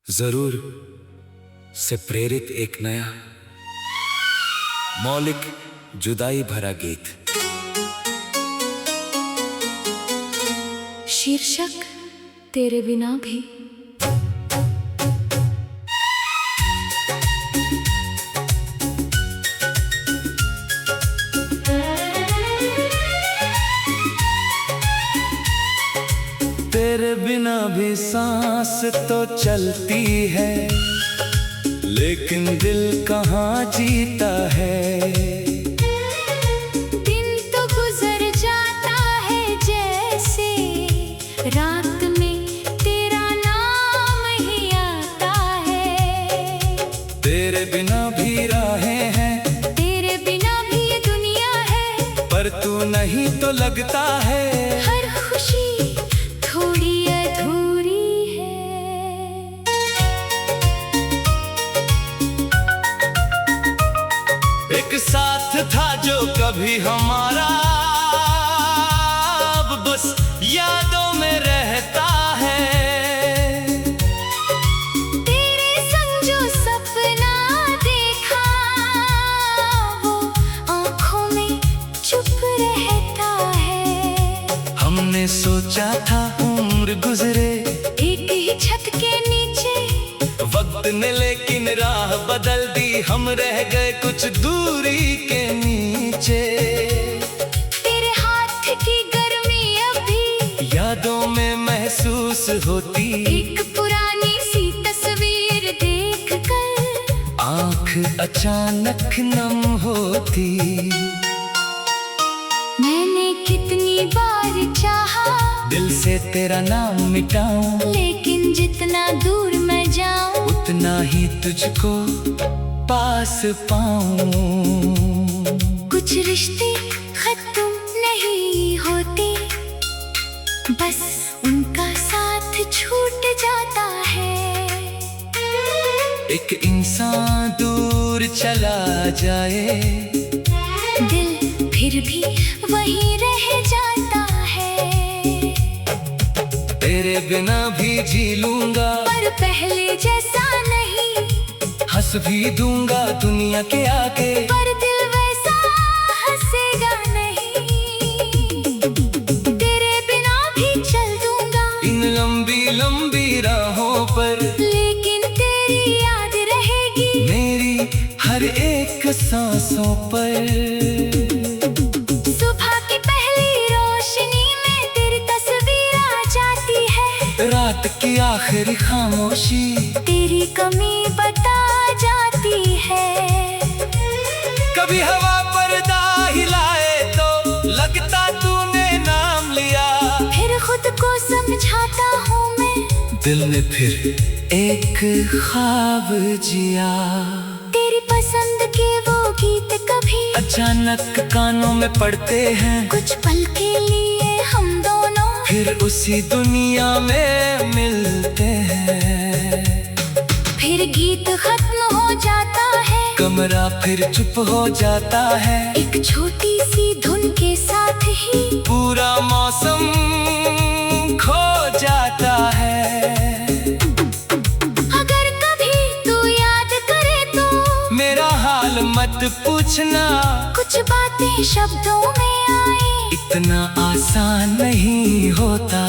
जरूर से प्रेरित एक नया मौलिक जुदाई भरा गीत। शीर्षक तेरे बिना भी। तेरे बिना भी सांस तो चलती है, लेकिन दिल कहाँ जीता है। दिन तो गुजर जाता है जैसे रात में तेरा नाम ही आता है। तेरे बिना भी राहें हैं, तेरे बिना भी ये दुनिया है, पर तू नहीं तो लगता है। हर खुशी थोड़ी अधूरी है। एक साथ था जो कभी हमारा, अब बस यादों में रहता है। तेरे संग जो सपना देखा, वो आँखों में चुप रहता है। हमने सोचा था उम्र गुजरे एक ही छत के नीचे, वक्त ने लेकिन राह बदल दी। हम रह गए कुछ दूरी के नीचे। तेरे हाथ की गर्मी अभी यादों में महसूस होती, एक पुरानी सी तस्वीर देख कर आँख अचानक नम होती। मैंने कितनी बार चाहा दिल से तेरा नाम मिटाऊं, लेकिन जितना दूर मैं जाऊं उतना ही तुझको पास पाऊं। कुछ रिश्ते खत्म नहीं होते, बस उनका साथ छूट जाता है। एक इंसान दूर चला जाए, दिल फिर भी वहीं रह जाता है। तेरे बिना भी जी लूंगा, पर पहले जैसा नहीं, हंस भी दूंगा दुनिया के आगे, पर दिल वैसा हंसेगा नहीं। तेरे बिना भी चल दूंगा इन लंबी लंबी राहों पर, लेकिन तेरी याद रहेगी मेरी हर एक सांसों पर। सुबह की पहली रोशनी में तेरी तस्वीर आ जाती है। रात की आखिरी खामोशी तेरी कमी बता जाती है। कभी हवा पर्दा हिलाए तो लगता तूने नाम लिया। फिर खुद को समझाता हूँ मैं, दिल ने फिर एक ख्वाब जिया। तेरी पसंद के वो गीत कभी अचानक कानों में पड़ते हैं, कुछ पल के लिए हम दोनों फिर उसी दुनिया में मिलते हैं। फिर गीत खत्म हो जाता है, कमरा फिर चुप हो जाता है। एक छोटी सी धुन के साथ ही पूरा मौसम खो जाता है। अगर कभी तू याद करे तो मेरा हाल मत पूछना, कुछ बातें शब्दों में आए इतना आसान नहीं होता।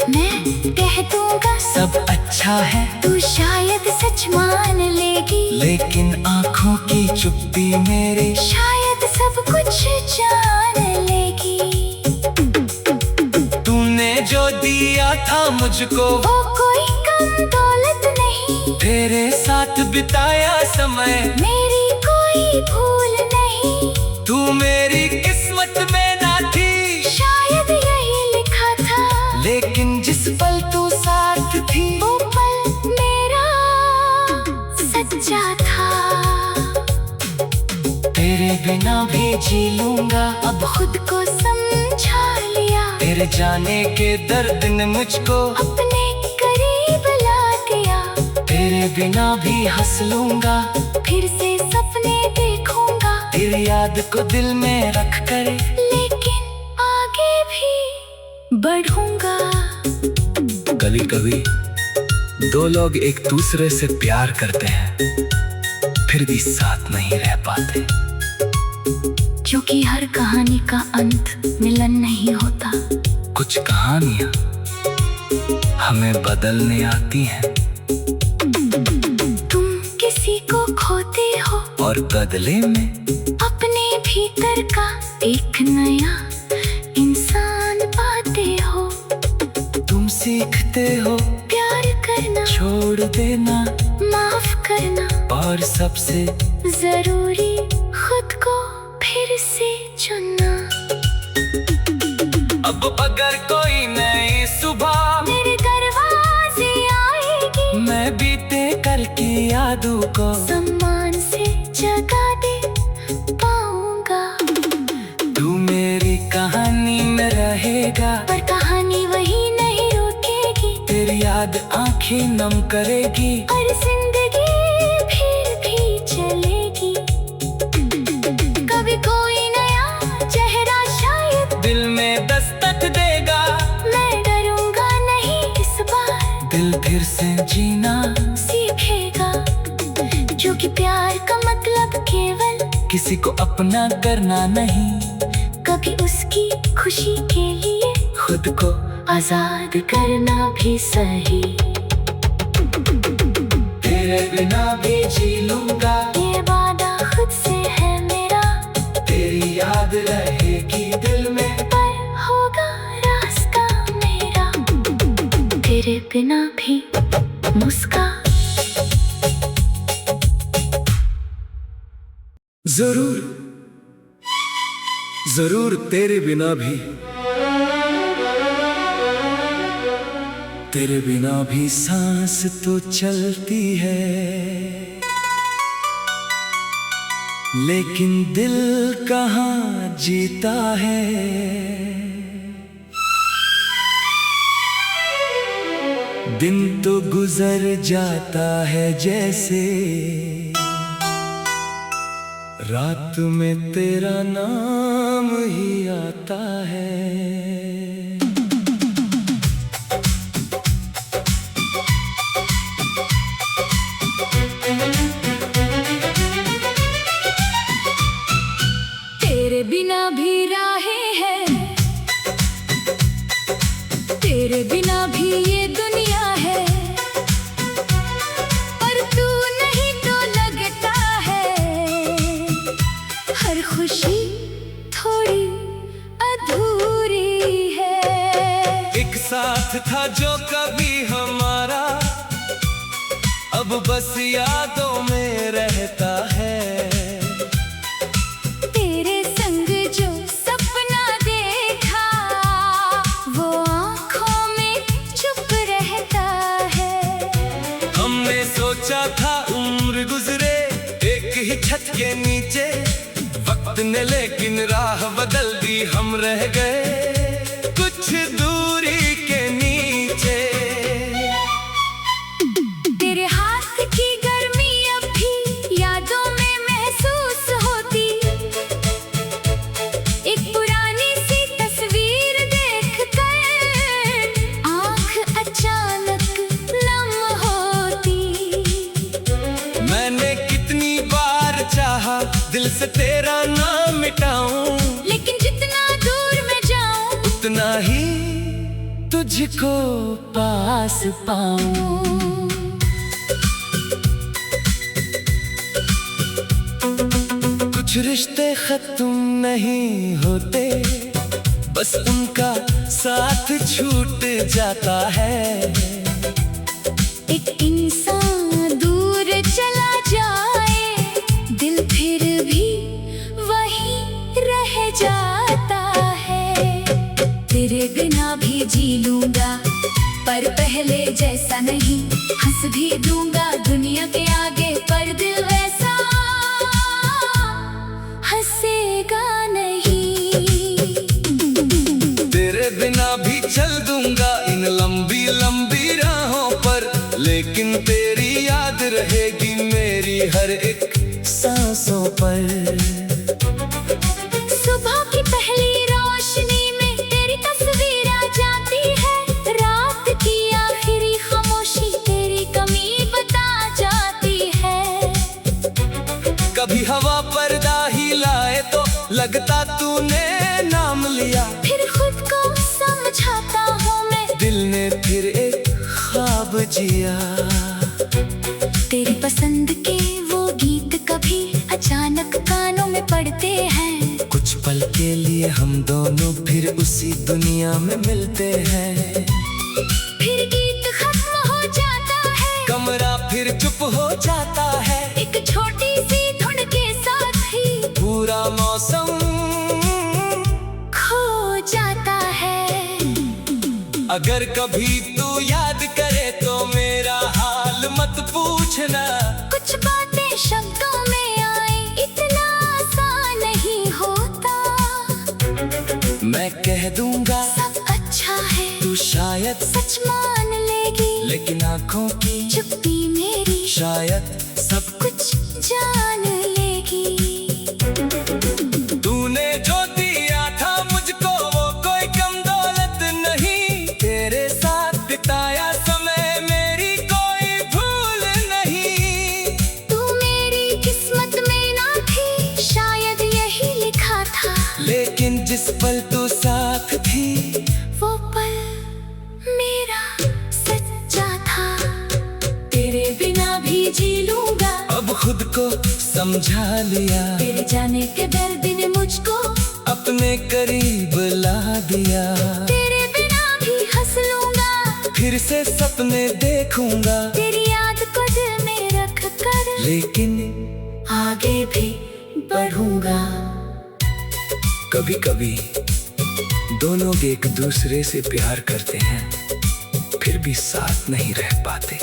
मैं कह दूंगा सब अच्छा है, तू शायद सच मान लेगी, लेकिन आँखों की चुप्पी मेरे शायद सब कुछ जान लेगी। तूने जो दिया था मुझको, वो कोई कम दौलत नहीं, तेरे साथ बिताया समय मेरी कोई भूल नहीं। तू मेरी किस्मत में ना थी, शायद यही लिखा था, लेकिन जिस पल तू साथ थी, वो पल मेरा सच्चा था। तेरे बिना भी जी लूंगा, अब खुद को समझा लिया, तेरे जाने के दर्द ने मुझको अपने करीब ला दिया। तेरे बिना भी हंस लूंगा, फिर से सपने देखूंगा, तेरी याद को दिल में रख कर, लेकिन आगे भी बढ़ूंगा। कभी कभी दो लोग एक दूसरे से प्यार करते हैं फिर भी साथ नहीं रह पाते, क्योंकि हर कहानी का अंत मिलन नहीं होता। कुछ कहानियां हमें बदलने आती हैं। तुम किसी को खोते हो और बदले में अपने भीतर का एक नया इंसान पाते हो। तुम सीखते हो प्यार करना, छोड़ देना, माफ करना, और सबसे जरूरी खुद को फिर से चुनना। अब अगर कोई नई सुबह मेरे दरवाजे आएगी, मैं बीते कल की यादों को सम्मान से जगा दे पाऊंगा। तू मेरी कहानी में रहेगा, पर कहानी वही नहीं रुकेगी। तेरी याद आंखें नम करेगी, और जिंदगी फिर भी चलेगी। कभी कोई नया चेहरा शायद दिल में दस्तक देगा। मैं डरूंगा नहीं इस बार, दिल फिर से जीना सीखेगा। जो कि प्यार का मतलब केवल किसी को अपना करना नहीं, कभी उसकी खुशी के लिए खुद को आजाद करना भी सही। तेरे बिना भी जी लूंगा, ये वादा खुद से है मेरा। तेरी याद रहेगी दिल में, पर होगा रास्ता मेरा तेरे बिना भी मुस्का। जरूर जरूर तेरे बिना भी, तेरे बिना भी सांस तो चलती है, लेकिन दिल कहाँ जीता है। दिन तो गुजर जाता है जैसे, रात में तेरा नाम ही आता है। तेरे बिना भी राहें हैं, तेरे बिना भी ये दुनिया है। पर तू नहीं तो लगता है, हर खुशी थोड़ी अधूरी है। एक साथ था जो कभी हमारा, अब बस यादों में रहता है। तेरे संग जो सपना देखा, वो आँखों में चुप रहता है। हमने सोचा था उम्र गुजरे एक ही छत के नीचे, वक्त ने लेकिन राह बदल दी, हम रह गए कुछ दूरी के नीचे। तेरे हाथ की गर्मी अब भी यादों में महसूस होती। एक पुरानी सी तस्वीर देखकर आँख अचानक नम होती। मैंने कितनी बार चाहा दिल से तेरा नाम मिटाऊं, लेकिन जितना दूर मैं जाऊं, उतना ही तुझको पास पाऊं। कुछ रिश्ते खत्म नहीं होते, बस उनका साथ छूट जाता है। एक इंसान दूर चला जाए, दिल फिर भी वहीं रह जाता है। तेरे बिना भी जी लूंगा, पर पहले जैसा नहीं, हंस भी दूंगा दुनिया के आगे, पर दिल वैसा हंसेगा नहीं। तेरे बिना भी चल दूंगा इन लंबी लंबी राहों पर, लेकिन तेरी याद रहेगी मेरी हर एक सांसों पर। सुबह की पहली रोशनी में तेरी तस्वीर आ जाती है, रात की आखिरी खामोशी तेरी लगता तूने नाम लिया। फिर खुद को समझाता हूँ मैं, दिल ने फिर एक ख्वाब जिया। तेरी पसंद के वो गीत कभी अचानक कानों में पड़ते हैं। कुछ पल के लिए हम दोनों फिर उसी दुनिया में मिलते हैं। फिर गीत खत्म हो जाता है, कमरा फिर चुप हो जाता है। एक छोटी सी धुन के साथ ही पूरा मौसम खो जाता है। अगर कभी तू याद करे तो मेरा हाल मत पूछना। कुछ बातें शब्दों में आए, इतना आसान नहीं होता। मैं कह दूंगा सब अच्छा है, तू शायद सच मान लेगी, लेकिन आंखों की चुप्पी मेरी शायद सब कुछ जान लेगी। तूने जो दिया था मुझको वो कोई कम दौलत नहीं। तेरे साथ बिताया समय मेरी कोई भूल नहीं। तू मेरी किस्मत में ना थी, शायद यही लिखा था। लेकिन जिस पल तू साथ थी वो पल मेरा सच्चा था। तेरे बिना भी जी लूंगा, अब खुद को समझा लिया। तेरे जाने के दर्द ने मुझको अपने करीब ला दिया। तेरे बिना भी हंस लूंगा, फिर से सपने देखूंगा। तेरी याद को दिल में रख कर लेकिन आगे भी बढ़ूंगा। कभी कभी दोनों एक दूसरे से प्यार करते हैं, फिर भी साथ नहीं रह पाते।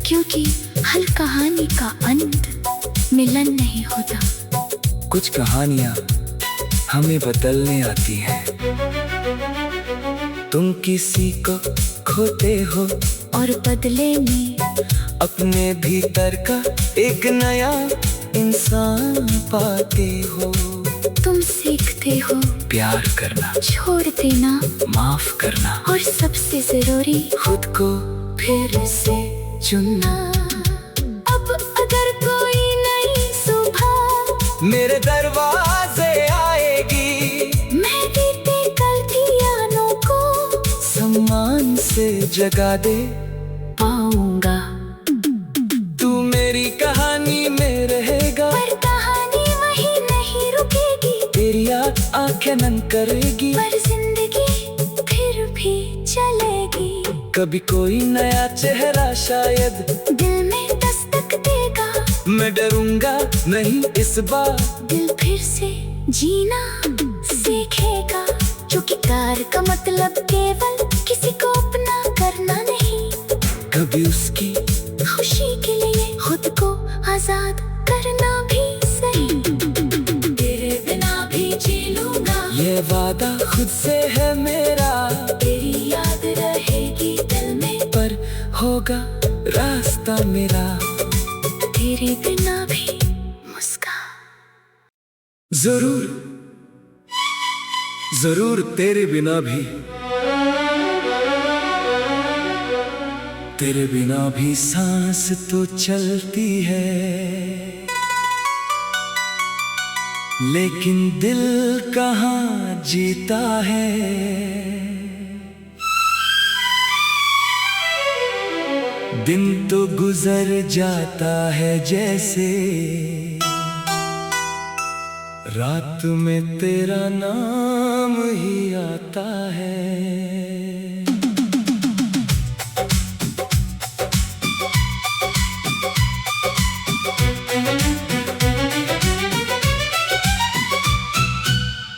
क्योंकि हर कहानी का अंत मिलन नहीं होता। कुछ कहानियां हमें बदलने आती हैं। तुम किसी को खोते हो और बदले में अपने भीतर का एक नया इंसान पाते हो। तुम सीखते हो प्यार करना, छोड़ देना, माफ करना और सबसे जरूरी खुद को फिर से चुनना। अब अगर कोई नई सुबह मेरे दरवाजे आएगी, मैं बीते कल की यादों को सम्मान से जगा दे पाऊंगा। तू मेरी कहानी में रहेगा, पर कहानी वही नहीं रुकेगी। तेरी याद आंखें नम करेगी, पर जिंदगी फिर भी चलेगी। कभी कोई नया चेहरा शायद दिल में दस्तक देगा, मैं डरूंगा नहीं इस बार। दिल फिर से जीना सीखेगा। क्योंकि प्यार का मतलब केवल किसी को अपना करना नहीं, कभी उसकी खुशी के लिए खुद को आजाद करना भी सही। तेरे बिना भी जी लूंगा, ये वादा खुद से है मेरा। तेरी याद रहेगी दिल में, पर होगा रास्ता मेरा। तेरे बिना भी मुस्कान। जरूर जरूर तेरे बिना भी, तेरे बिना भी सांस तो चलती है। लेकिन दिल कहाँ जीता है। दिन तो गुजर जाता है जैसे, रात में तेरा नाम ही आता है।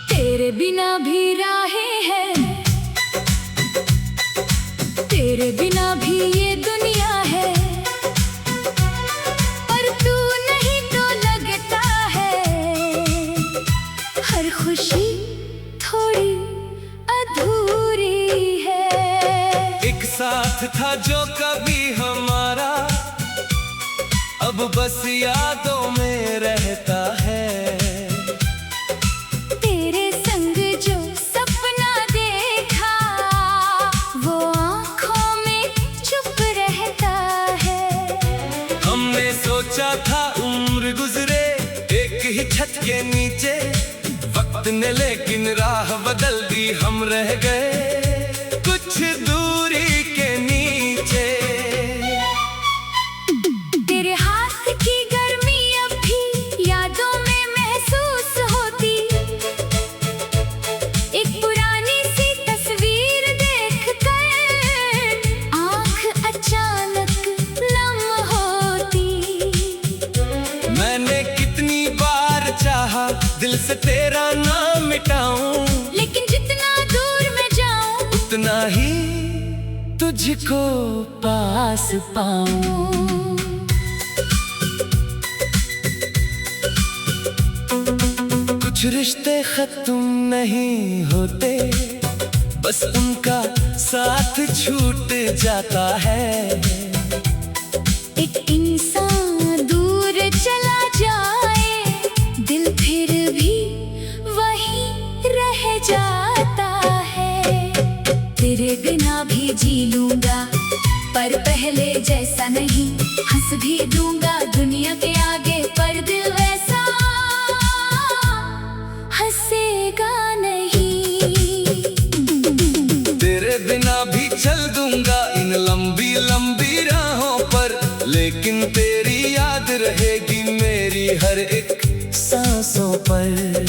तेरे बिना भी राहें हैं, तेरे बिना भी ये दुनिया है। पर तू नहीं तो लगता है हर खुशी थोड़ी अधूरी है। एक साथ था जो कभी हमारा, अब बस यादों में रहता है। तेरे संग जो सपना देखा, वो आँखों में चुप रहता है। हमने सोचा था उम्र गुजरे एक ही छत के नीचे, वक्त ने लेकिन राह बदल दी, हम रह गए कुछ दूरी के नीचे। तेरे हाथ की गर्मी अब भी यादों में महसूस होती, एक पुरानी सी तस्वीर देखकर आँख अचानक नम होती। मैंने कितनी बार चाहा दिल से तेरा नाम मिटाऊं, लेकिन जितना दूर मैं जाऊं उतना ही तुझको पास पाऊं। कुछ रिश्ते खत्म नहीं होते, बस उनका साथ छूट जाता है। एक इंसान दूर चला जाए, दिल फिर भी वहीं रह जाता है। तेरे बिना भी जी लूंगा, पर पहले जैसा नहीं, हंस भी दूंगा दुनिया के आगे, पर दिल वैसा हंसेगा नहीं। तेरे बिना भी चल दूंगा इन लंबी लंबी राहों पर, लेकिन तेरी याद रहेगी मेरी हर एक सांसों पर।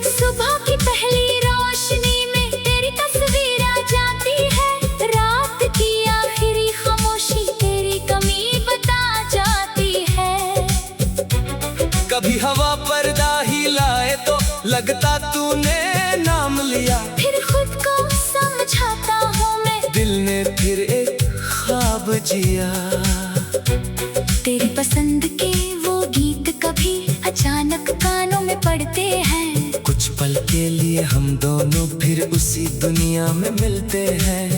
सुबह की पहली रोशनी में तेरी तस्वीर आ जाती है, रात की आखिरी खामोशी तेरी कमी बता जाती है। कभी हवा पर्दा हिलाए तो लगता तूने नाम लिया, फिर खुद को समझाता हूँ मैं, दिल ने फिर एक ख्वाब जिया। तेरी पसंद के वो गीत कभी अचानक कानों में पड़ते हैं, कुछ पल के लिए हम दोनों फिर उसी दुनिया में मिलते हैं।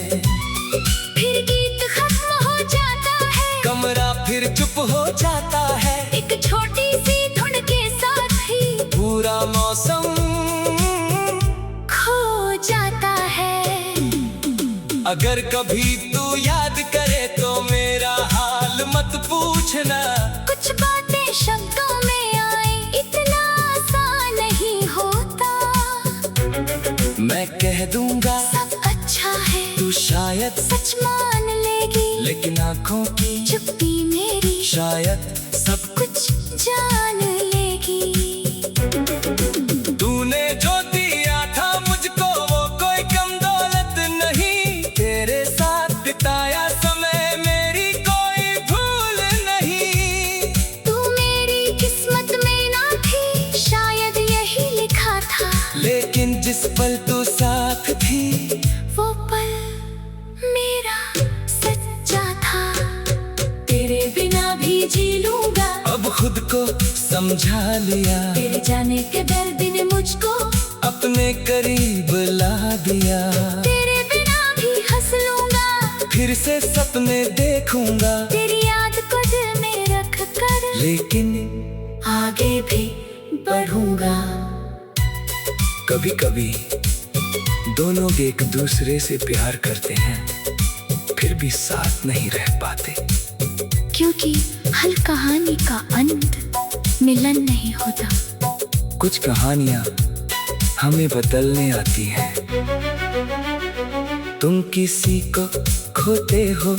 फिर गीत खत्म हो जाता है, कमरा फिर चुप हो जाता है, एक छोटी सी धुन के साथ ही पूरा मौसम खो जाता है। अगर कभी तू याद करे तो मेरा हाल मत पूछना, कुछ बातें शब्दों में आए इतना आसान नहीं होता। मैं कह दूंगा सब अच्छा है, तू शायद सच मान लेगी, लेकिन आंखों की चुप्पी मेरी शायद सब कुछ जान लेगी। तूने जो दिया था मुझको वो कोई कम दौलत नहीं, तेरे साथ बिताया समय मेरी कोई भूल नहीं। तू मेरी किस्मत में ना थी, शायद यही लिखा था, लेकिन जिस पल तू साथ थी वो पल मेरा सच्चा था। तेरे बिना भी जी लूंगा, अब खुद को समझा लिया, तेरे जाने के दर्द ने मुझको अपने करीब ला दिया। तेरे बिना भी हंस लूंगा, फिर से सपने देखूंगा, तेरी याद को दिल में रख कर, लेकिन आगे भी बढ़ूंगा। कभी कभी दोनों एक दूसरे से प्यार करते हैं, फिर भी साथ नहीं रह पाते, क्योंकि हर कहानी का अंत मिलन नहीं होता। कुछ कहानियां हमें बदलने आती हैं। तुम किसी को खोते हो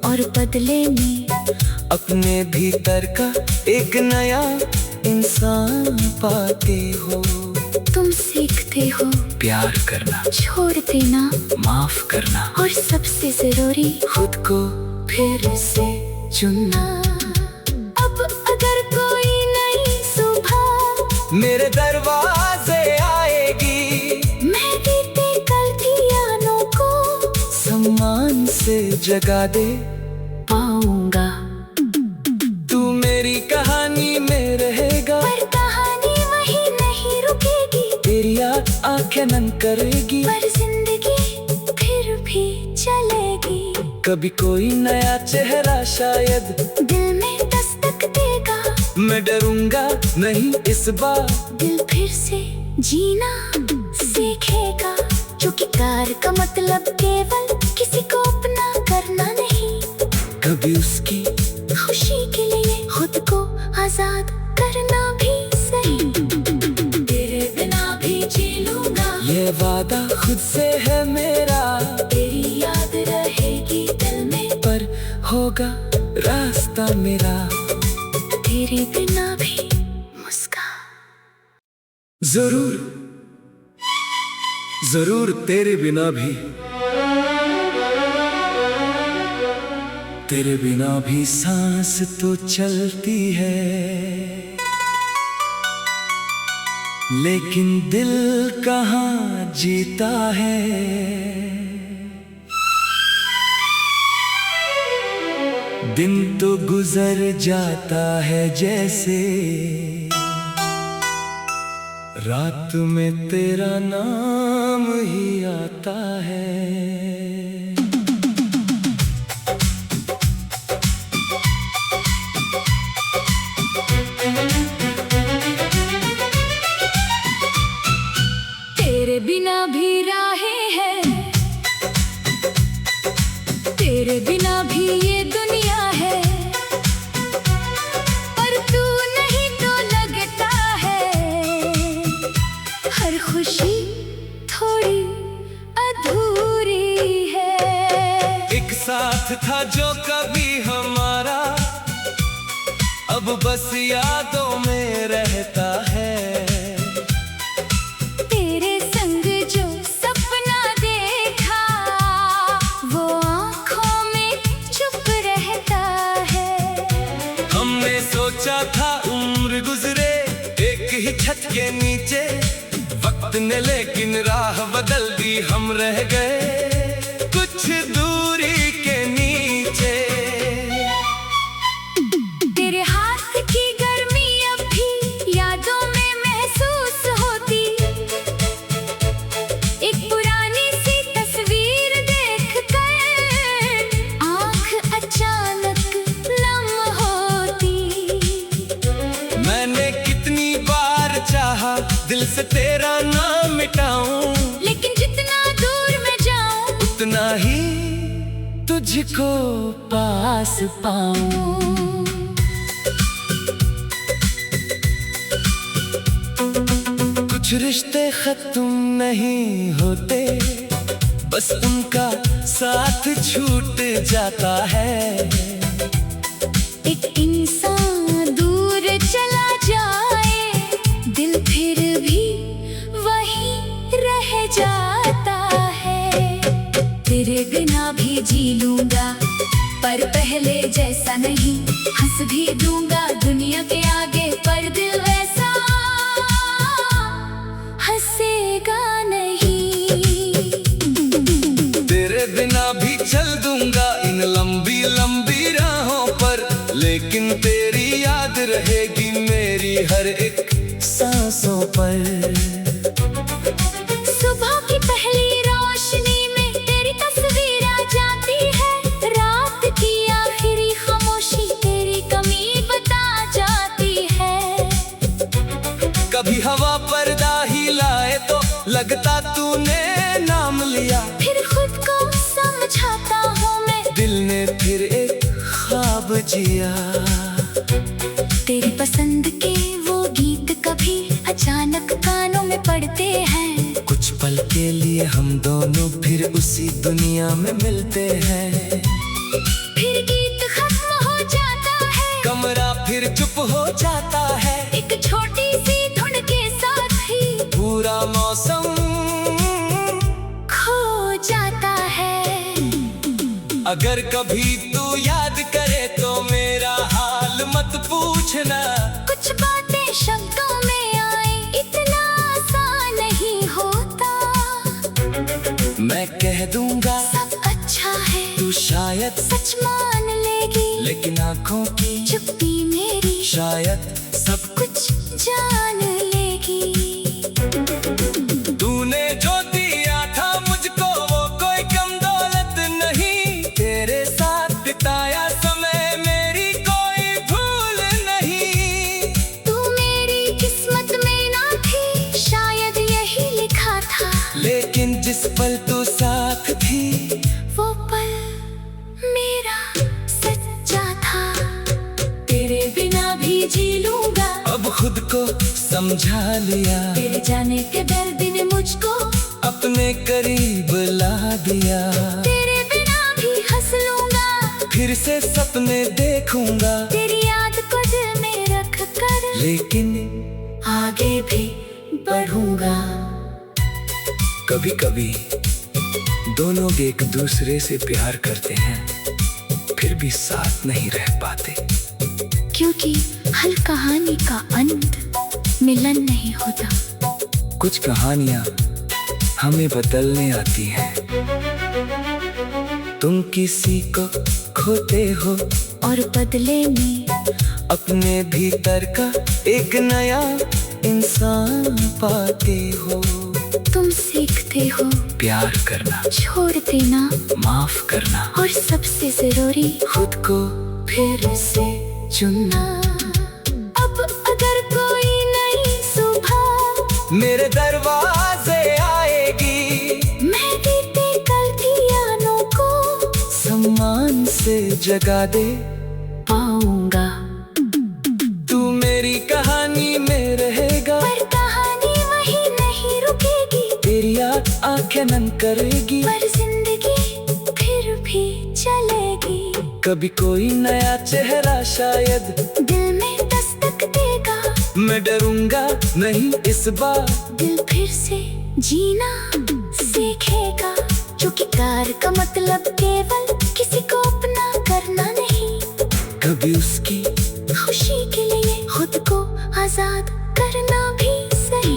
और बदले में अपने भीतर का एक नया इंसान पाते हो। तुम सीखते हो प्यार करना, छोड़ देना, माफ करना, और सबसे जरूरी खुद को फिर से चुनना। अब अगर कोई नई सुबह मेरे दरवाजे आएगी, मैं बीते कल की यादों को सम्मान से जगा दे पाऊंगा। तू मेरी कहानी में रहेगा, पर कहानी वही नहीं रुकेगी, तेरी याद आंखें नम करेगी, पर जिंदगी फिर भी चलेगी। कभी कोई नया चेहरा शायद दिल में दस्तक देगा, मैं डरूंगा नहीं इस बार, दिल फिर से जीना सीखेगा। क्योंकि प्यार का मतलब केवल किसी को अपना करना नहीं, कभी उसकी खुशी के लिए खुद को आजाद करना भी सही। तेरे होगा रास्ता मेरा, तेरे बिना भी मुस्कान। जरूर जरूर तेरे बिना भी, तेरे बिना भी सांस तो चलती है, लेकिन दिल कहाँ जीता है। दिन तो गुजर जाता है जैसे, रात में तेरा नाम ही आता है। तेरे बिना भी राहें हैं, तेरे बिना भी ये दुनिया है, पर तू नहीं तो लगता है हर खुशी थोड़ी अधूरी है। एक साथ था जो कभी हमारा, अब बस यादों में रहता है। सोचा था उम्र गुजरे एक ही छत के नीचे, वक्त ने लेकिन राह बदल दी, हम रह गए कुछ दूरी के नीचे। तेरे हाथ की गर्मी अब भी यादों में महसूस होती, एक पुरानी सी तस्वीर देख कर आंख अचानक नम होती। मैंने कितनी बार चाहा दिल से तेरा नाम मिटाऊं, लेकिन जितना दूर मैं जाऊं उतना ही तुझको पास पाऊं। कुछ रिश्ते खत्म नहीं होते, बस उनका साथ छूट जाता है। एक इंसान दूर चला जाए, दिल फिर भी वहीं रह जाता है। तेरे बिना भी जी लूंगा, पर पहले जैसा नहीं, हंस भी दूंगा दुनिया के आगे, पर दिल वैसा हंसेगा नहीं। तेरे बिना भी चल दूंगा इन लंबी लंबी राहों पर, लेकिन तेरी याद रहेगी मेरी हर एक सांसों पर। सुबह की पहली रोशनी में तेरी तस्वीर आ जाती है, रात की आखिरी खामोशी तेरी कमी बता जाती है। कभी हवा पर्दा हिलाए तो लगता तूने नाम लिया, फिर खुद को समझाता हूँ मैं, दिल ने फिर एक ख्वाब जिया। तेरी पसंद के वो गीत कभी अचानक कानों में पड़ते हैं, कुछ पल के लिए हम दोनों फिर उसी दुनिया में मिलते हैं। फिर गीत खत्म हो जाता है, कमरा फिर चुप हो जाता है, एक छोटी सी धुन के साथ ही पूरा मौसम खो जाता है। अगर कभी तू याद करे तो मेरा हाल मत पूछना, कुछ बातें शब्दों में आए इतना आसान नहीं होता। मैं कह दूंगा सब अच्छा है, तू शायद सच मान लेगी, लेकिन आंखों की चुप्पी मेरी शायद सब कुछ जान लेगी। तूने जो दिया था मुझको वो कोई कम दौलत नहीं, तेरे साथ बिताया समय मेरी कोई भूल नहीं। तू मेरी किस्मत में ना थी, शायद यही लिखा था, लेकिन जिस पल तू साथ थी वो पल मेरा सच्चा था। तेरे बिना भी जी लूंगा, अब खुद को समझा लिया, तेरे जाने के दर्द ने मुझको अपने करीब ला दिया। तेरे बिना भी हंस लूंगा, फिर से सपने देखूंगा तेरी याद को दिल में रख कर, लेकिन आगे भी बढ़ूंगा। कभी कभी दो लोग एक दूसरे से प्यार करते हैं, फिर भी साथ नहीं रह पाते, क्योंकि हर कहानी का अंत मिलन नहीं होता। कुछ कहानियां हमें बदलने आती हैं। तुम किसी को खोते हो और बदले में अपने भीतर का एक नया इंसान पाते हो। तुम सीखते हो प्यार करना, छोड़ देना, माफ करना, और सबसे जरूरी खुद को फिर से चुनना। अब अगर कोई नई सुबह मेरे दरवाजे आएगी, मैं बीते कल की यादों को सम्मान से जगा दे पाऊंगा। तू मेरी कहानी में रहेगा, पर कहानी वही नहीं रुकेगी, तेरी याद आंखें नम करेगी, पर जिंदगी फिर भी चलेगी। कभी कोई नया चेहरा शायद दिल में दस्तक देगा, मैं डरूंगा नहीं इस बार, दिल फिर से जीना सीखेगा। क्योंकि प्यार का मतलब केवल किसी को अपना करना नहीं, कभी उसकी खुशी के लिए खुद को आजाद करना भी सही।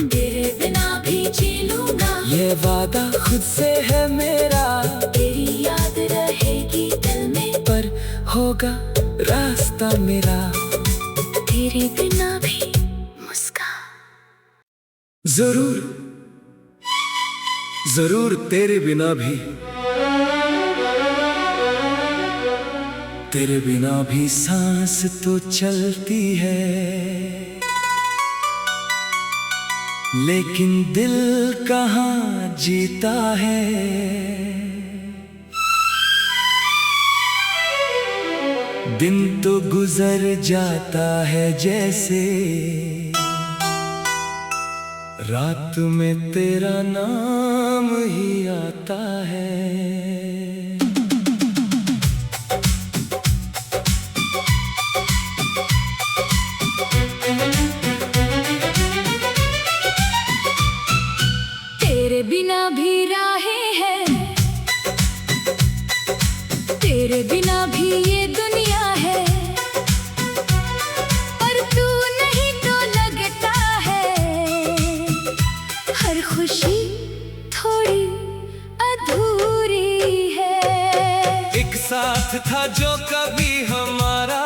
तेरे बिना भी जी लूंगा, ये वादा खुद से है मेरा, तेरी याद रहेगी दिल में, पर होगा रास्ता मेरा तेरे बिना भी मुस्कान। जरूर जरूर तेरे बिना भी, तेरे बिना भी सांस तो चलती है, लेकिन दिल कहाँ जीता है। दिन तो गुजर जाता है जैसे, रात में तेरा नाम ही आता है। तेरे बिना भी राहें हैं, तेरे बिना भी ये दुनिया है, पर तू नहीं तो लगता है हर खुशी थोड़ी अधूरी है। एक साथ था जो कभी हमारा,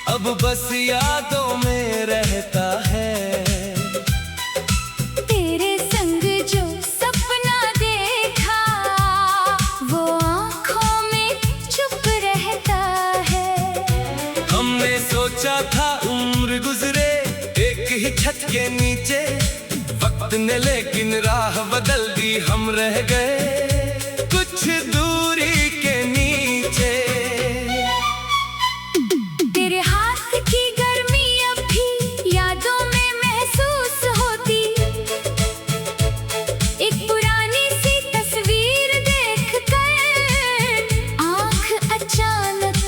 अब बस यादों में रहता है। तेरे संग जो सपना देखा, वो आँखों में चुप रहता है। हमने सोचा था उम्र गुजरे एक ही छत के नीचे, वक्त ने लेकिन राह बदल दी, हम रह गए कुछ दूरी के नीचे। तेरे हाथ की गर्मी अब भी यादों में महसूस होती, एक पुरानी सी तस्वीर देखकर आँख अचानक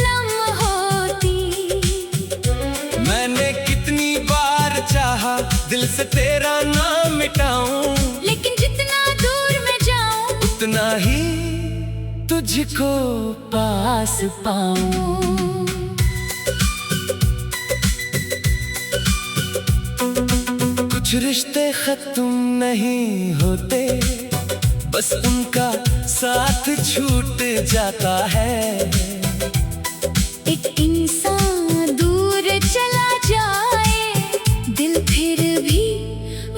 नम होती। मैंने कितनी बार चाहा दिल से तेरा नाम मिटाऊं, लेकिन जितना दूर मैं जाऊं, उतना ही तुझको पास पाऊं। कुछ रिश्ते खत्म नहीं होते, बस उनका साथ छूट जाता है। एक इंसान दूर चला जाए, दिल फिर भी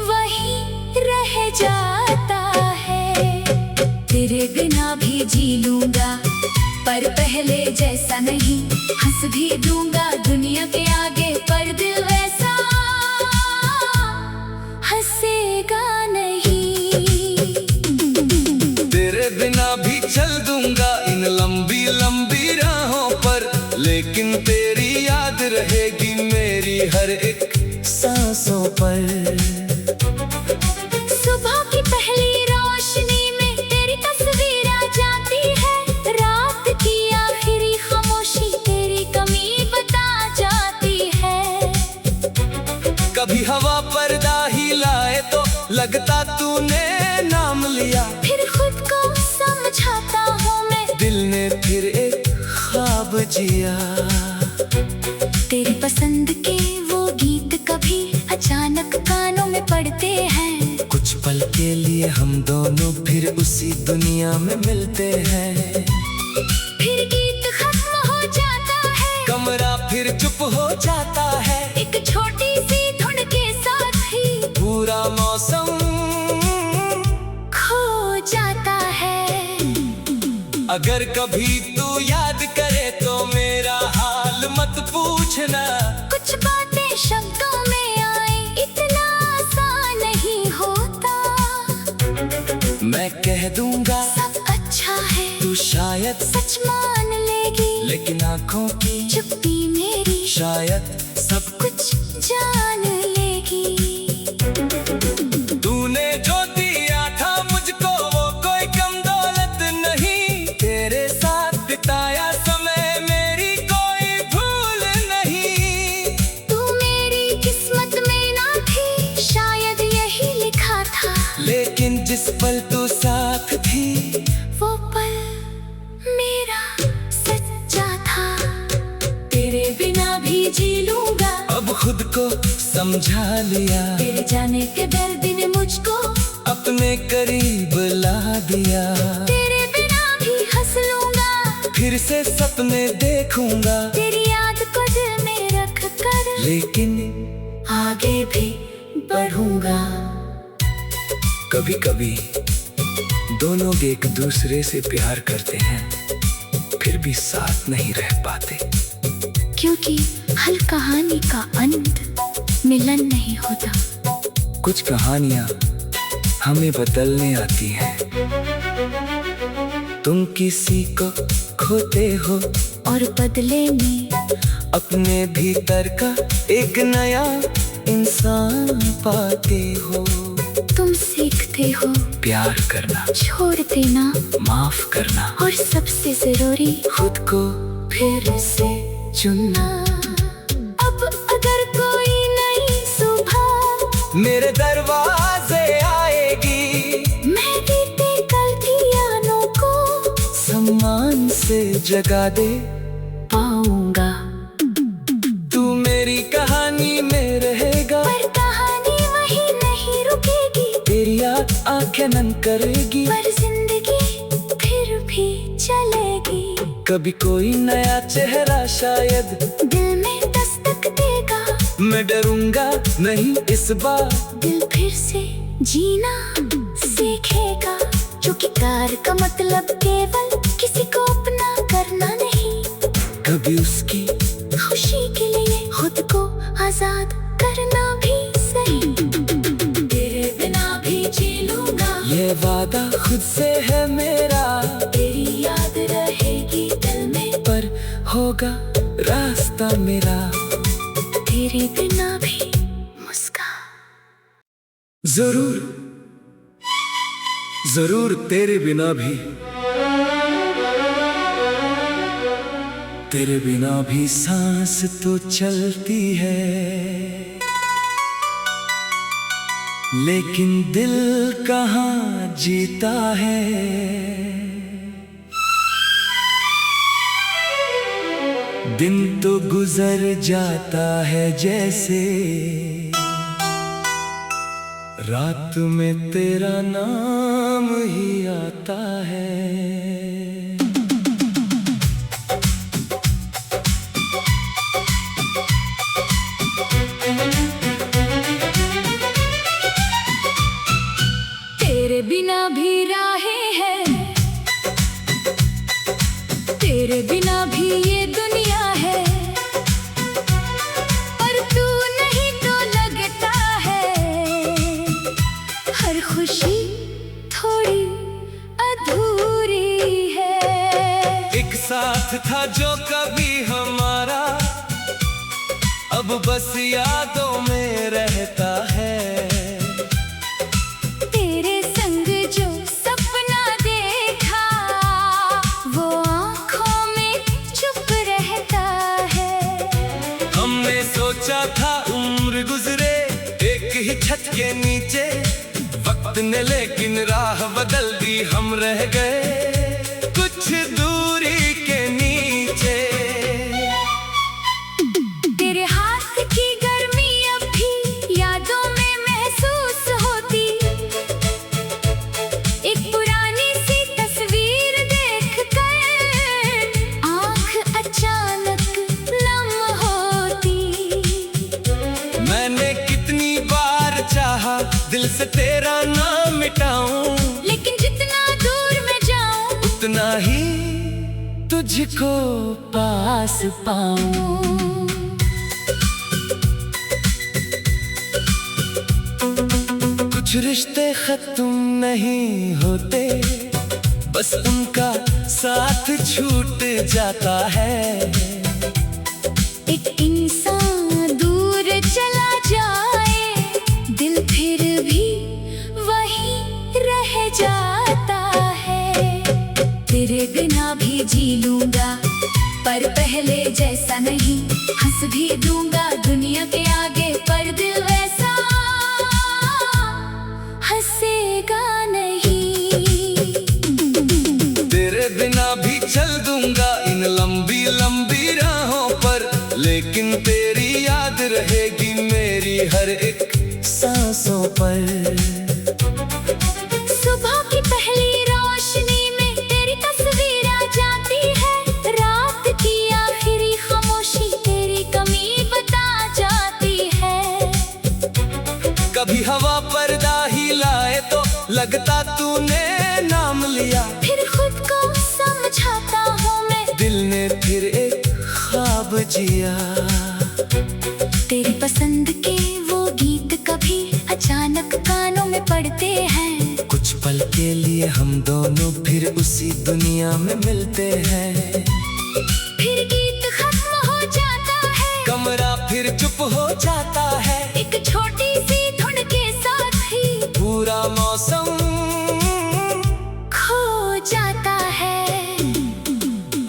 वही रह जाता है। तेरे बिना भी जी लूंगा, पर पहले जैसा नहीं, हंस भी दूंगा दुनिया के आगे, पर दिल वैसा हंसेगा नहीं। तेरे बिना भी चल दूंगा इन लंबी लंबी राहों पर, लेकिन तेरी याद रहेगी मेरी हर एक सांसों पर। सुबह की पहली रोशनी में तेरी तस्वीर आ जाती है, फिर एक ख्वाब जिया। तेरी पसंद के वो गीत कभी अचानक कानों में पड़ते हैं। कुछ पल के लिए हम दोनों फिर उसी दुनिया में मिलते हैं। फिर गीत खत्म हो जाता है, कमरा फिर चुप हो जाता है। एक छोटी सी धुन के साथ ही पूरा मौसम खो जाता है। अगर कभी तू याद करे तो मेरा हाल मत पूछना। कुछ बातें शब्दों में आए इतना आसान नहीं होता। मैं कह दूंगा सब अच्छा है, तू शायद सच मान लेगी, लेकिन आंखों की चुप्पी मेरी शायद सब कुछ जान लेगी। तूने जो दिया था मुझको वो कोई कम दौलत नहीं। तेरे साथ बिताया समय मेरी कोई भूल नहीं। तू मेरी किस्मत में ना थी, शायद यही लिखा था। लेकिन जिस पल तू साथ थी वो पल मेरा सच्चा था। तेरे बिना भी जी लूंगा, अब खुद को समझा लिया। तेरे जाने के दर्द ने मुझको अपने करीब ला दिया। तेरे बिना भी हंस लूंगा, फिर से सपने देखूंगा, तेरी याद को दिल में रख कर, लेकिन आगे भी बढ़ूंगा। कभी कभी दोनों एक दूसरे से प्यार करते हैं, फिर भी साथ नहीं रह पाते। क्योंकि हर कहानी का अंत मिलन नहीं होता। कुछ कहानियां हमें बदलने आती हैं। तुम किसी को खोते हो और बदले में अपने भीतर का एक नया इंसान पाते हो। तुम सीखते हो प्यार करना, छोड़ देना, माफ करना, और सबसे जरूरी खुद को फिर से चुनना। अब अगर कोई नई सुबह मेरे दरवाजे आएगी, मैं बीते कल की यादों को सम्मान से जगा दे पाऊंगा। तू मेरी कहानी में रहेगा, पर कहानी वही नहीं रुकेगी। तेरी याद आंखें नम करेगी, पर जिंदगी फिर भी चलेगी। कभी कोई नया चेहरा शायद दिल में दस्तक देगा। मैं डरूंगा नहीं इस बार, दिल फिर से जीना सीखेगा। क्योंकि प्यार का मतलब केवल किसी को अपना करना नहीं, कभी उसकी खुशी के लिए खुद को आजाद करना भी सही। तेरे बिना भी जी लूंगा, ये वादा खुद से है मेरा। तेरी याद रहेगी दिल में, पर होगा रास्ता मेरा। तेरे बिना भी मुस्कान। जरूर जरूर तेरे बिना भी, तेरे बिना भी सांस तो चलती है, लेकिन दिल कहाँ जीता है। दिन तो गुजर जाता है जैसे, रात में तेरा नाम ही आता है। तेरे बिना भी राहें हैं, तेरे बिना भी ये दुनिया है। पर तू नहीं तो लगता है हर खुशी थोड़ी अधूरी है। एक साथ था जो कभी हमारा, अब बस यादों में रहता है। तेरे संग जो सपना देखा, वो आँखों में चुप रहता है। हमने सोचा था उम्र गुजरे एक ही छत के नीचे, वक्त ने लेकिन राह बदल दी, हम रह गए कुछ दूरी तुझको पास पाऊं। कुछ रिश्ते खत्म नहीं होते, बस उनका साथ छूट जाता है। एक इंसान दूर चला जाए, दिल फिर भी वहीं रह जाता है। तेरे बिना भी जी लूंगा, पर पहले जैसा नहीं। हंस भी दूंगा दुनिया के आगे, पर दिल वैसा हंसेगा नहीं। तेरे बिना भी चल दूंगा इन लंबी लंबी राहों पर, लेकिन तेरी याद रहेगी मेरी हर एक सांसों पर। सुबह की पहली रोशनी में तेरी तस्वीर आ जाती है, रात की आखिरी खामोशी तेरी कमी बता जाती है। कभी हवा पर्दा हिलाए तो लगता तूने नाम लिया, फिर खुद को समझाता हूँ मैं, दिल ने फिर एक ख्वाब जिया। तेरी पसंद के वो गीत कभी अचानक कानों में पड़ते हैं। कुछ पल के लिए हम दोनों फिर उसी दुनिया में मिलते हैं। फिर गीत खत्म हो जाता है, कमरा फिर चुप हो जाता है, एक छोटी सी धुन के साथ ही पूरा मौसम खो जाता है।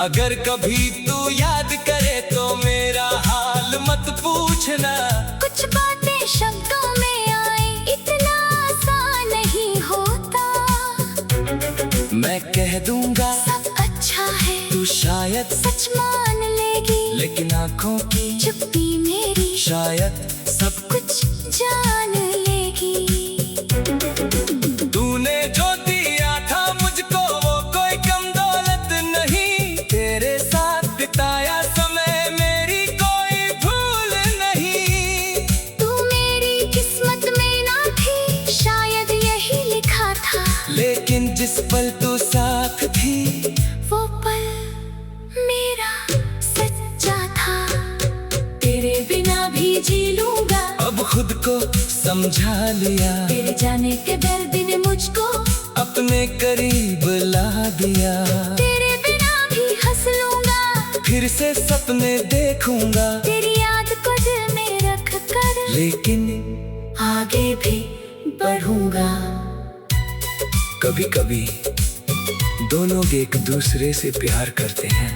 अगर कभी तू याद करे तो मेरा हाल मत पूछना। कुछ बातें शब्दों में आए, इतना आसान नहीं होता। मैं कह दूंगा सब अच्छा है, तू शायद सच मान लेगी, लेकिन आंखों की चुप्पी मेरी शायद सब कुछ जान लेगी। तूने जो दिया था मुझको वो कोई कम दौलत नहीं, तेरे साथ बिताया समय मेरी कोई भूल नहीं। तू मेरी किस्मत में ना थी, शायद यही लिखा था, लेकिन जिस पल तू साथ थी वो पल मेरा सच्चा था। तेरे बिना भी जी लूंगा, अब खुद को समझा लिया, तेरे जाने के दर्द ने मुझको अपने करीब ला दिया। तेरे बिना भी हंस लूंगा, फिर से सपने देखूंगा, तेरी याद को दिल में रख कर, लेकिन आगे भी बढ़ूंगा। कभी कभी दो लोग एक दूसरे से प्यार करते हैं,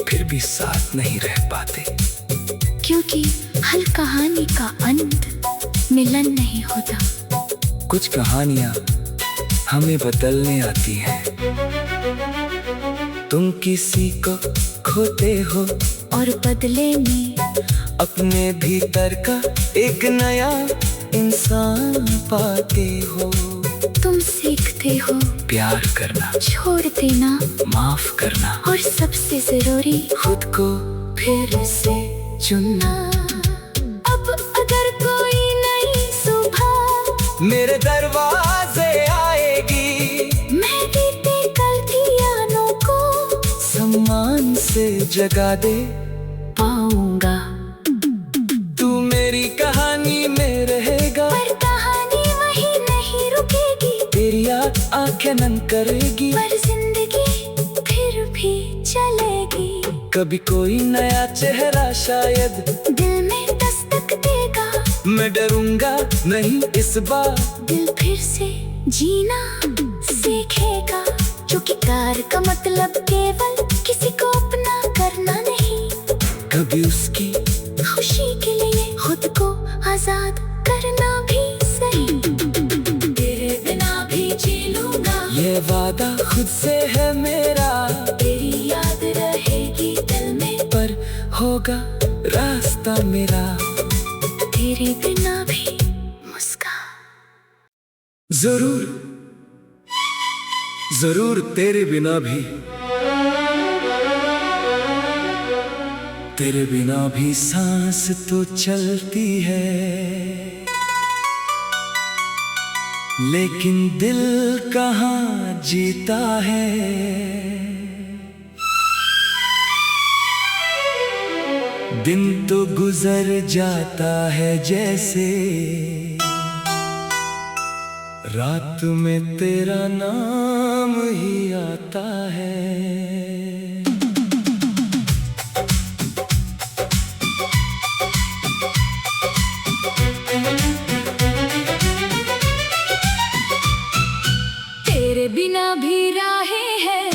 फिर भी साथ नहीं रह पाते, क्योंकि हर कहानी का अंत मिलन नहीं होता। कुछ कहानियां हमें बदलने आती हैं। तुम किसी को खोते हो और बदले में अपने भीतर का एक नया इंसान पाते हो। तुम सीखते हो प्यार करना, छोड़ देना, माफ करना, और सबसे जरूरी खुद को फिर से चुनना। अब अगर कोई नई सुबह मेरे दरवाजे आएगी, मैं बीते कल की यादों को सम्मान से जगा दे पाऊंगा। तू मेरी कहानी में रहेगा, पर कहानी वही नहीं रुकेगी, तेरी याद आंखें नम करेगी, पर जिंदगी फिर भी चलेगी। कभी कोई नया चेहरा शायद दिल में दस्तक देगा, मैं डरूंगा नहीं इस बार, दिल फिर से जीना सीखेगा। क्योंकि प्यार का मतलब केवल किसी को अपना करना नहीं, कभी उसकी खुशी के लिए खुद को आजाद करना भी सही। तेरे बिना भी जी लूंगा, ये वादा खुद से है मेरा, तेरी याद रहेगी दिल में, पर होगा रास्ता मेरा। तेरे बिना भी मुस्कान। जरूर जरूर तेरे बिना भी, तेरे बिना भी सांस तो चलती है, लेकिन दिल कहाँ जीता है। दिन तो गुजर जाता है जैसे रात में तेरा नाम ही आता है। तेरे बिना भी राहें हैं,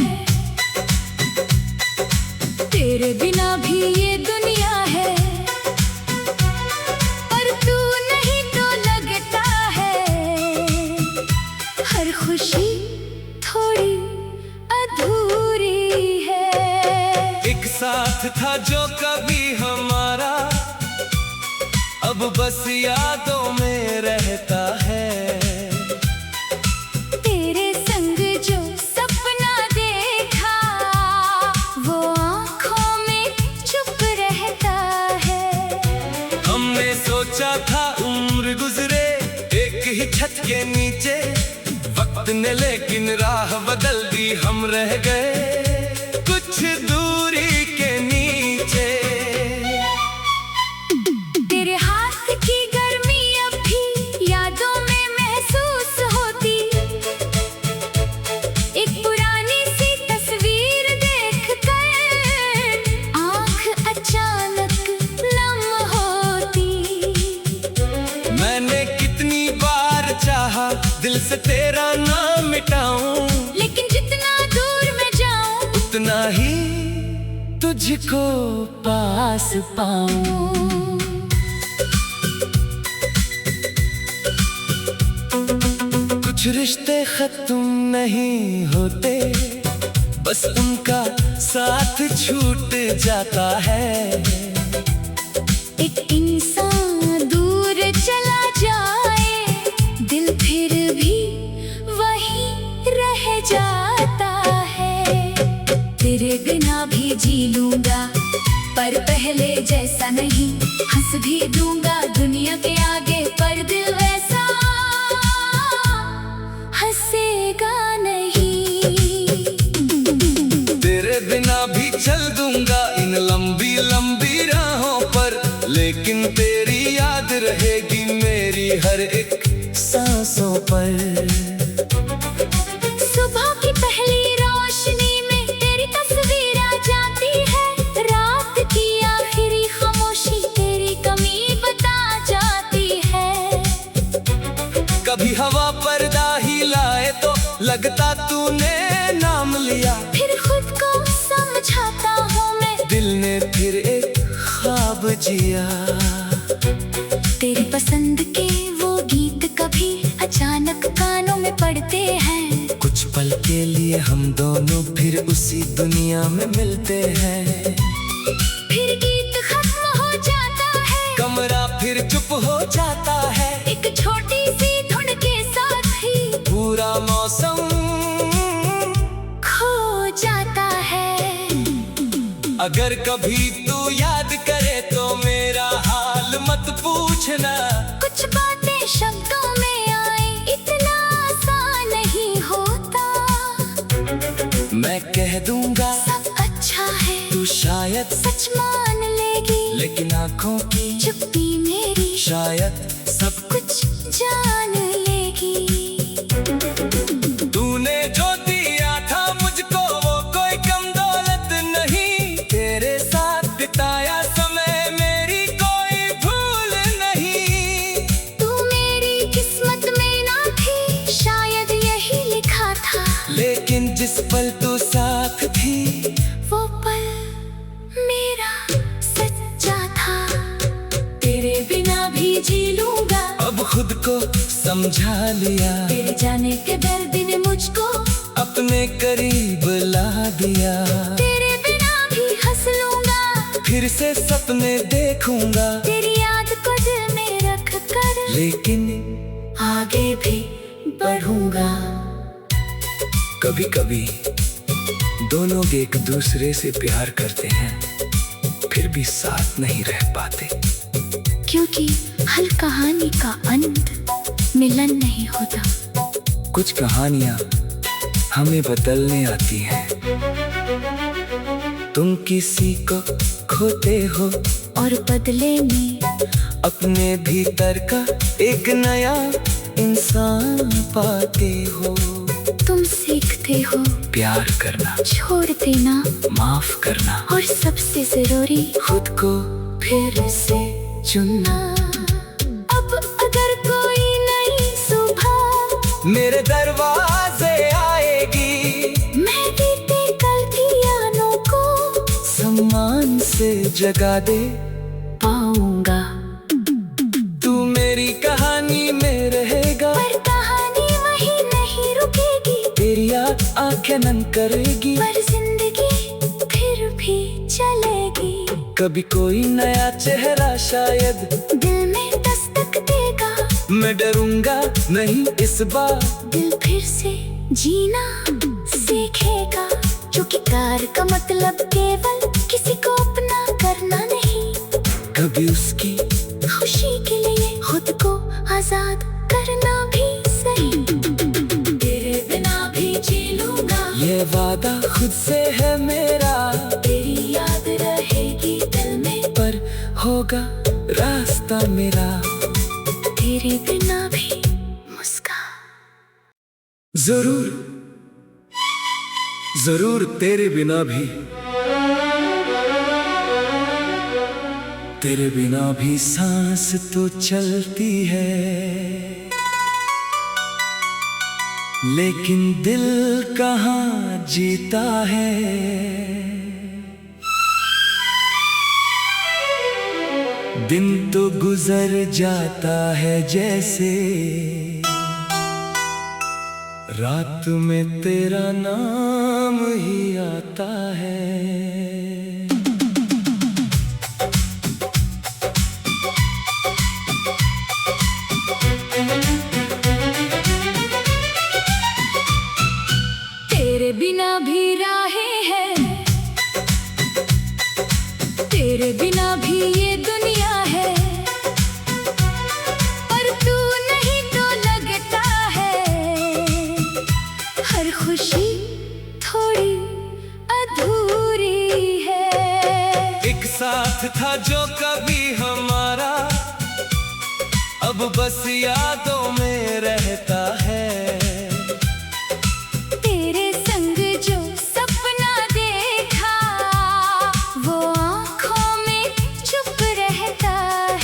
तेरे बिना भी ये दुनिया है, पर तू नहीं तो लगता है हर खुशी थोड़ी अधूरी है। एक साथ था जो कभी हमारा, अब बस यादों में रहता है। तेरे संग जो सपना देखा वो आँखों में चुप रहता है। हमने सोचा था उम्र गुजरे एक ही छत के नीचे, वक्त ने लेकिन राह बदल दी, हम रह गए कुछ दूरी के नीचे। तेरे हाथ की गर्मी अब भी यादों में महसूस होती, एक पुरानी सी तस्वीर देखकर आँख अचानक नम होती। मैंने कितनी बार चाहा दिल से तेरा नाम मिटाऊं, लेकिन जितना दूर मैं जाऊं उतना ही तुझको पास पाऊं। कुछ रिश्ते खत्म नहीं होते, बस उनका साथ छूट जाता है। एक इंसान दूर चला जाए, दिल फिर भी वहीं रह जाता है। तेरे बिना भी जी लूंगा, पर पहले जैसा नहीं, हंस भी दूंगा दुनिया के आगे, पर दिल वैसा हंसेगा नहीं। तेरे बिना भी चल दूंगा इन लंबी लंबी राहों पर, लेकिन तेरी याद रहेगी मेरी हर एक सांसों पर। सुबह की पहली रोशनी में तेरी तस्वीर आ जाती है, रात की आखिरी खामोशी तेरी कमी बता जाती है। कभी हवा पर्दा हिलाए तो लगता तूने नाम लिया, फिर खुद को समझाता हूँ मैं, दिल ने फिर एक ख्वाब जिया। तेरी पसंद के वो गीत कभी अचानक कानों में पड़ते हैं, कुछ पल के लिए हम दोनों फिर उसी दुनिया में मिलते हैं। फिर गीत खत्म हो जाता है, कमरा फिर चुप हो जाता है, एक छोटी सी धुन के साथ ही पूरा मौसम खो जाता है। अगर कभी तू याद करे तो मेरा हाल मत पूछना, कुछ बातें शब्दों में आए इतना आसान नहीं होता। मैं कह दूंगा सब अच्छा है, तू शायद सच मान लेगी, लेकिन आंखों की चुप्पी मेरी शायद सब कुछ जान लेगी। तूने जो दिया था मुझको वो कोई कम दौलत नहीं, तेरे साथ बिताया समय मेरी कोई भूल नहीं। तू मेरी किस्मत में ना थी, शायद यही लिखा था, लेकिन जिस पल तू साथ थी वो पल मेरा सच्चा था। तेरे बिना भी जी लूंगा, अब खुद को समझा लिया, तेरे जाने के दर्द ने मुझको अपने करीब ला दिया। तेरे बिना भी हंस लूंगा, फिर से सपने देखूंगा, तेरी याद को दिल में रख कर, लेकिन आगे भी बढ़ूंगा। कभी कभी दो लोग एक दूसरे से प्यार करते हैं, फिर भी साथ नहीं रह पाते, क्योंकि हर कहानी का अंत मिलन नहीं होता। कुछ कहानियां हमें बदलने आती हैं। तुम किसी को खोते हो और बदले में अपने भीतर का एक नया इंसान पाते हो। तुम सीखते हो प्यार करना, छोड़ देना, माफ करना और सबसे जरूरी खुद को फिर से चुनना। अब अगर कोई नई सुबह मेरे दरवाजे आएगी, मैं बीते कल की यादों को सम्मान से जगा दे पाऊंगा। तू मेरी कहानी में रहेगा, पर कहानी वही नहीं रुकेगी, तेरी याद आंखें नम करेगी, पर जिंदगी फिर भी चलेगी। कभी कोई नया चेहरा शायद दिल में दस्तक देगा, मैं डरूंगा नहीं इस बार। दिल फिर से जीना सीखेगा, क्योंकि प्यार का मतलब केवल किसी को अपना करना नहीं, कभी उसकी खुशी के लिए खुद को आजाद करना भी सही। तेरे बिना भी जी लूंगा, ये वादा खुद से है मेरा, तेरी याद रहेगी दिल में, पर होगा रास्ता मेरा। तेरे बिना भी मुस्कान जरूर जरूर तेरे बिना भी, तेरे बिना भी सांस तो चलती है, लेकिन दिल कहाँ जीता है। दिन तो गुजर जाता है जैसे, रात में तेरा नाम ही आता है। तेरे बिना भी राहें हैं, तेरे बिना भी ये दुनिया है, पर तू नहीं तो लगता है हर खुशी थोड़ी अधूरी है। एक साथ था जो कभी हमारा, अब बस यादों में रहता है। तेरे संग जो सपना देखा, वो आँखों में चुप रहता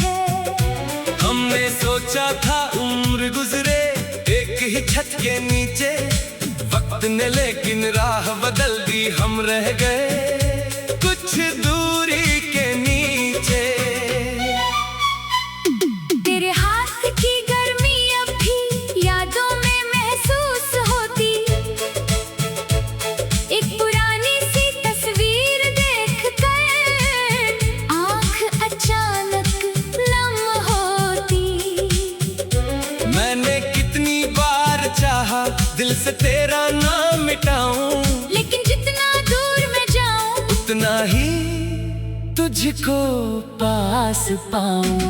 है। हमने सोचा था उम्र गुजरे एक ही छत के नीचे, वक्त ने लेकिन राह बदल दी, हम रह गए कुछ दूरी के नीचे। तेरे हाथ की गर्मी अब भी यादों में महसूस होती, एक पुरानी सी तस्वीर देख कर आँख अचानक नम होती। मैंने कितनी बार चाहा दिल से तेरा नाम मिटाऊं, लेकिन जितना दूर मैं जाऊं, उतना ही तुझको पास पाऊं।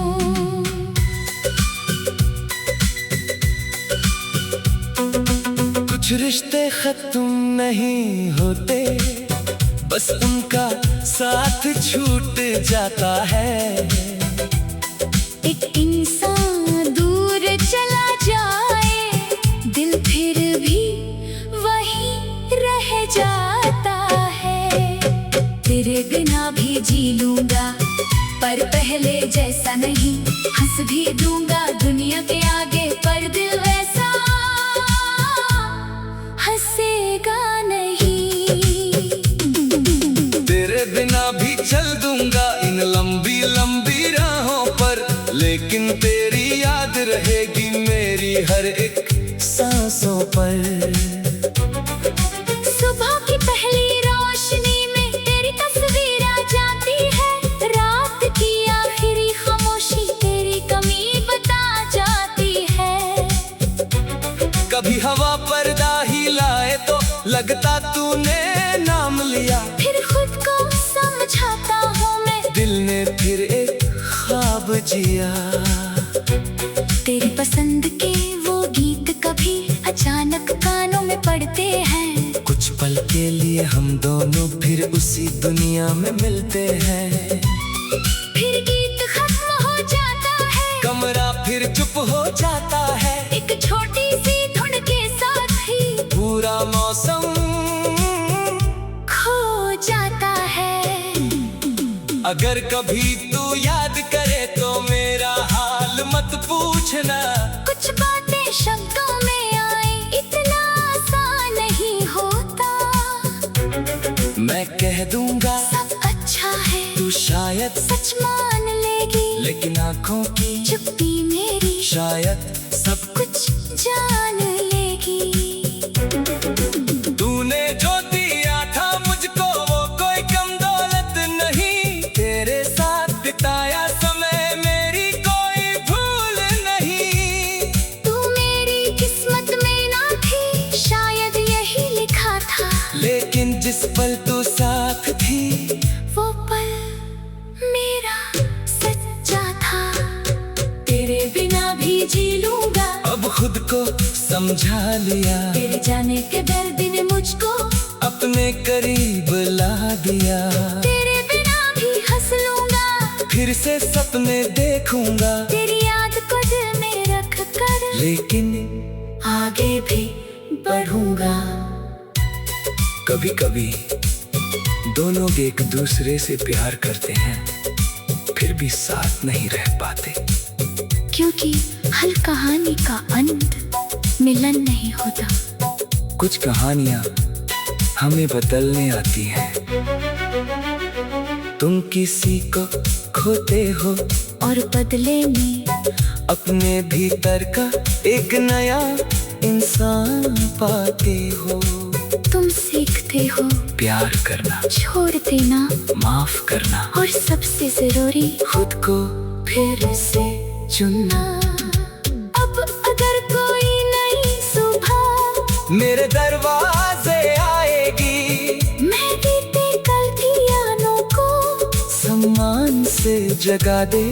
कुछ रिश्ते खत्म नहीं होते, बस उनका साथ छूट जाता है। एक इंसान दूर चला जाए, दिल फिर भी वही रह जाता है। तेरे बिना भी जी लूंगा, पर पहले जैसा नहीं, हंस भी दूंगा दुनिया के आगे, पर दिल वैसा हंसेगा नहीं। तेरे बिना भी चल दूंगा इन लंबी लंबी राहों पर, लेकिन तेरी याद रहेगी मेरी हर एक सांसों पर। सुबह की पहली रोशनी में तेरी तस्वीर आ जाती है, रात की आखिरी खामोशी तेरी कमी बता जाती है। कभी हवा पर्दा हिलाए तो लगता तूने नाम लिया, फिर खुद को समझाता हूँ मैं, दिल ने फिर एक ख्वाब जिया। तेरी पसंद के वो गीत कभी अचानक कानों में पड़ते हैं, कुछ पल के लिए हम दोनों फिर उसी दुनिया में मिलते हैं। फिर गीत खत्म हो जाता है, कमरा फिर चुप हो जाता है, एक छोटी सी धुन के साथ ही पूरा मौसम खो जाता है। अगर कभी तू याद करे तो मेरा हाल मत पूछना, कुछ बातें शब्दों में आए इतना आसान नहीं होता। मैं कह दूंगा सब अच्छा है, तू शायद सच मान लेगी, लेकिन आंखों की चुप्पी मेरी शायद सब कुछ जान लेगी। तूने जो दिया था मुझको वो कोई कम दौलत नहीं, तेरे साथ बिताया समय मेरी कोई भूल नहीं। तू मेरी किस्मत में ना थी, शायद यही लिखा था, लेकिन जिस पल तू साथ थी वो पल मेरा सच्चा था। तेरे बिना भी जी लूंगा, अब खुद को समझा लिया, तेरे जाने के दर्द ने मुझको अपने करीब ला दिया। तेरे बिना भी हंस लूंगा, फिर से सपने देखूंगा, तेरी याद को दिल में रख कर, लेकिन आगे भी बढ़ूंगा। कभी कभी दो लोग एक दूसरे से प्यार करते हैं, फिर भी साथ नहीं रह पाते, क्योंकि हर कहानी का अंत मिलन नहीं होता। कुछ कहानियां हमें बदलने आती हैं। तुम किसी को खोते हो और बदले में अपने भीतर का एक नया इंसान पाते हो। तुम सीखते हो प्यार करना, छोड़ देना, माफ करना, और सबसे जरूरी खुद को फिर से चुनना। अब अगर कोई नई सुबह मेरे दरवाजे आएगी, मैं बीते कल की यादों को सम्मान से जगा दे